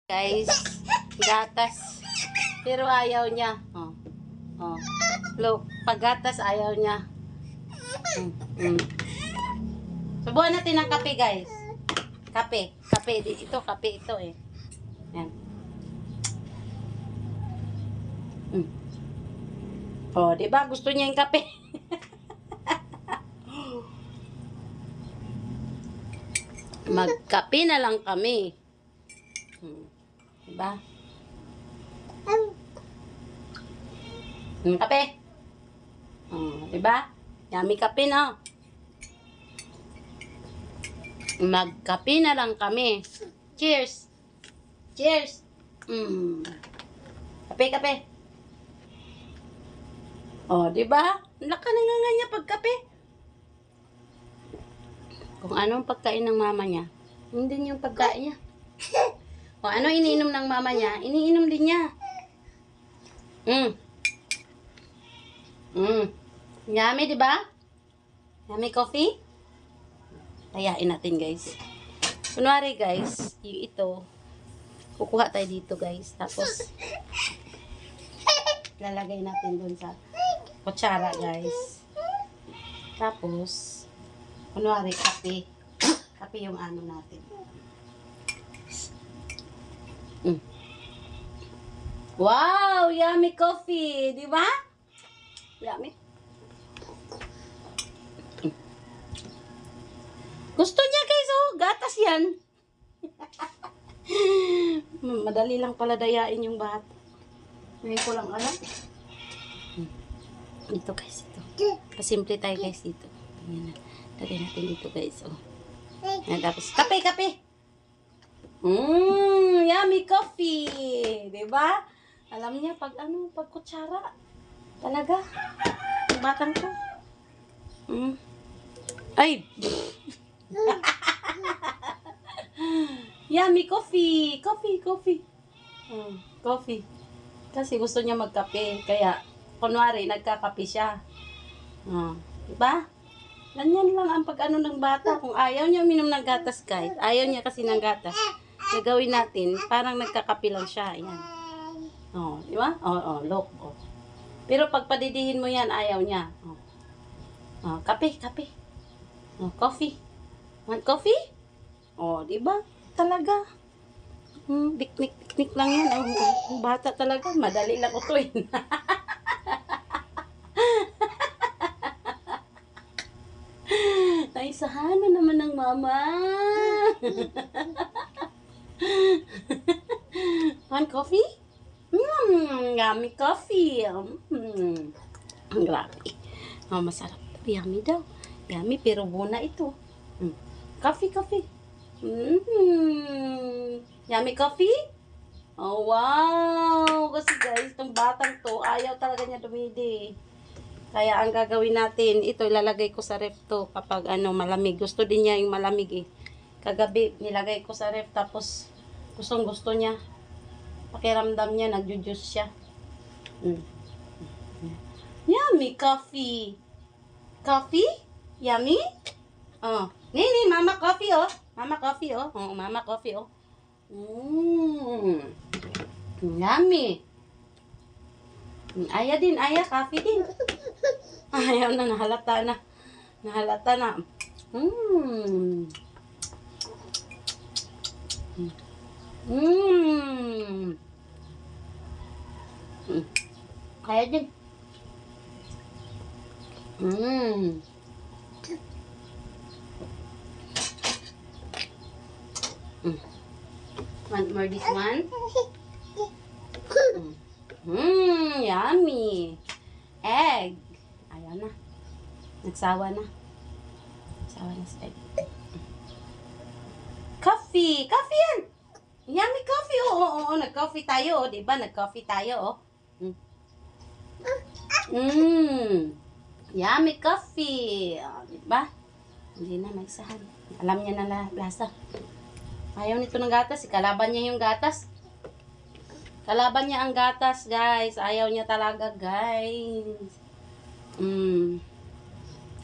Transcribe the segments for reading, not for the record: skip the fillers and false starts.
Guys, gatas. Pero ayaw niya. Oh. Oh. Look, pag gatas ayaw niya. Subuhan natin ng kape, guys. Kape. Kape. Ito, kape ito eh. Yan. Oh, di ba? Gusto niya yung kape. Magkape na lang kami. Diba? Kape. Diba? Yummy kape, no? Magkape na lang kami. Cheers! Cheers! Kape, kape. Oh, diba? Laka na nga niya pagkape. Kung anong pagkain ng mama niya, hindi yung pagkain niya. O ano iniinom ng mama niya, iniinom din niya. Yummy, di ba? Yummy coffee? Tayain natin, guys. Kunwari, guys, yung ito, kukuha tayo dito, guys. Tapos, lalagay natin dun sa kutsara, guys. Tapos, kunwari, kape. Kape yung ano natin. Wow! Yummy coffee! Di ba? Yummy. Gusto niya, guys, oh. Gatas yan. Madali lang pala dayain yung bata. Ngayon ko lang alam. Dito, guys, ito. Pasimple tayo, guys, dito. Ayan na. Lagay natin dito, guys, oh. Ayan, tapos, kape, kape! Yummy coffee! Diba? Alam niya, pag kutsara. Talaga. Ang batang ko. Ay! Yummy coffee! Coffee, coffee. Coffee. Kasi gusto niya magkape. Kaya, kunwari, nagkakape siya. Diba? Ganyan lang ang pag-ano ng bata. Kung ayaw niya uminom ng gatas, guys. Ayaw niya kasi ng gatas. Gagawin natin, parang nagkakape lang siya. Ayan. Oh, di ba? Look. Oh. Pero pag padidihin mo yan, ayaw niya. Kape, kape. Coffee. Want coffee? Di ba? Talaga. Piknik lang yan. Bata talaga. Madali lang utuin. Ay, sahana naman ng mama. Want coffee? Yummy coffee. Grabe. Masarap. Yummy daw. Yummy, pero buna ito. Coffee, coffee. Yummy coffee? Oh, wow. Kasi guys, itong batang to, ayaw talaga niya dumidi. Kaya ang gagawin natin, ito ilalagay ko sa ref to kapag malamig. Gusto din niya yung malamig eh. Kagabi, nilagay ko sa ref tapos gustong gusto niya. Pakiramdam niya, nagjujuice siya. Yummy coffee. Coffee? Yummy? Nini, mama coffee oh. Mama coffee oh. Mama coffee oh. Yummy. Aya din, aya, coffee din. Ayaw na, nahalata na. Nahalata na. Kaya din. Want more this one? Yummy. Egg. Ayaw na. Nagsawa na. Nagsawa na sa egg. Coffee. Coffee yan. Yummy coffee. Oo. Nag-coffee tayo. Diba? Nag-coffee tayo. Yummy coffee. Diba? Hindi na nagsahan. Alam niya na lasa. Ayaw nito ng gatas. Kalaban niya yung gatas. Kalaban niya ang gatas, guys. Ayaw niya talaga, guys.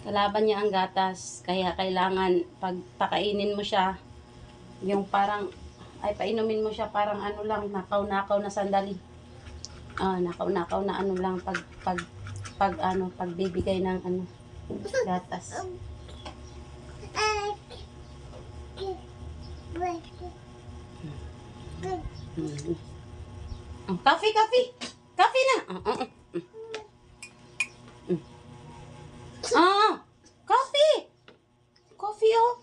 Kalaban niya ang gatas. Kaya kailangan, pag pakainin mo siya, yung parang Ay, painumin mo siya parang ano lang, nakaw-nakaw na sandali. Nakaw-nakaw na ano lang, pagbibigay ng ano, gatas. Coffee, coffee! Coffee na! Coffee! Coffee, oh!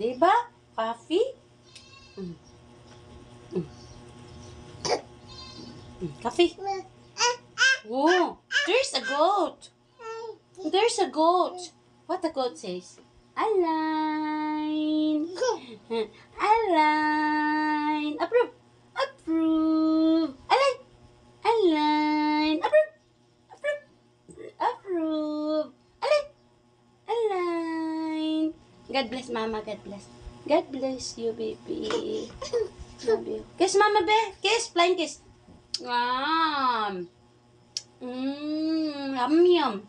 Diba? Coffee? Coffee. Oh, there's a goat. There's a goat. What the goat says? Align. Align. Approve. Approve. Align. Align. Approve. Approve. Approve. Align. Align. God bless, Mama. God bless. God bless you, baby. Love you. Kiss, Mama, be. Kiss. Flying kiss. Yum, yum.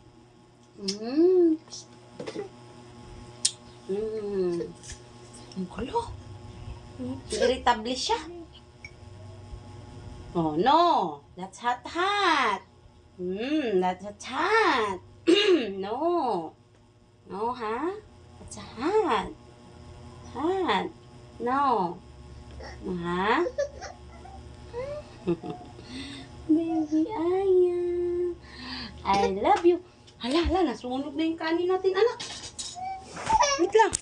Ang gulo. Irritable siya. Oh, no. That's hot, hot. That's hot. No. No, ha? That's hot. Hot. No. Ha? Baby Aya. I love you. Hala, nasunog na yung kanin natin, anak. Wait lang.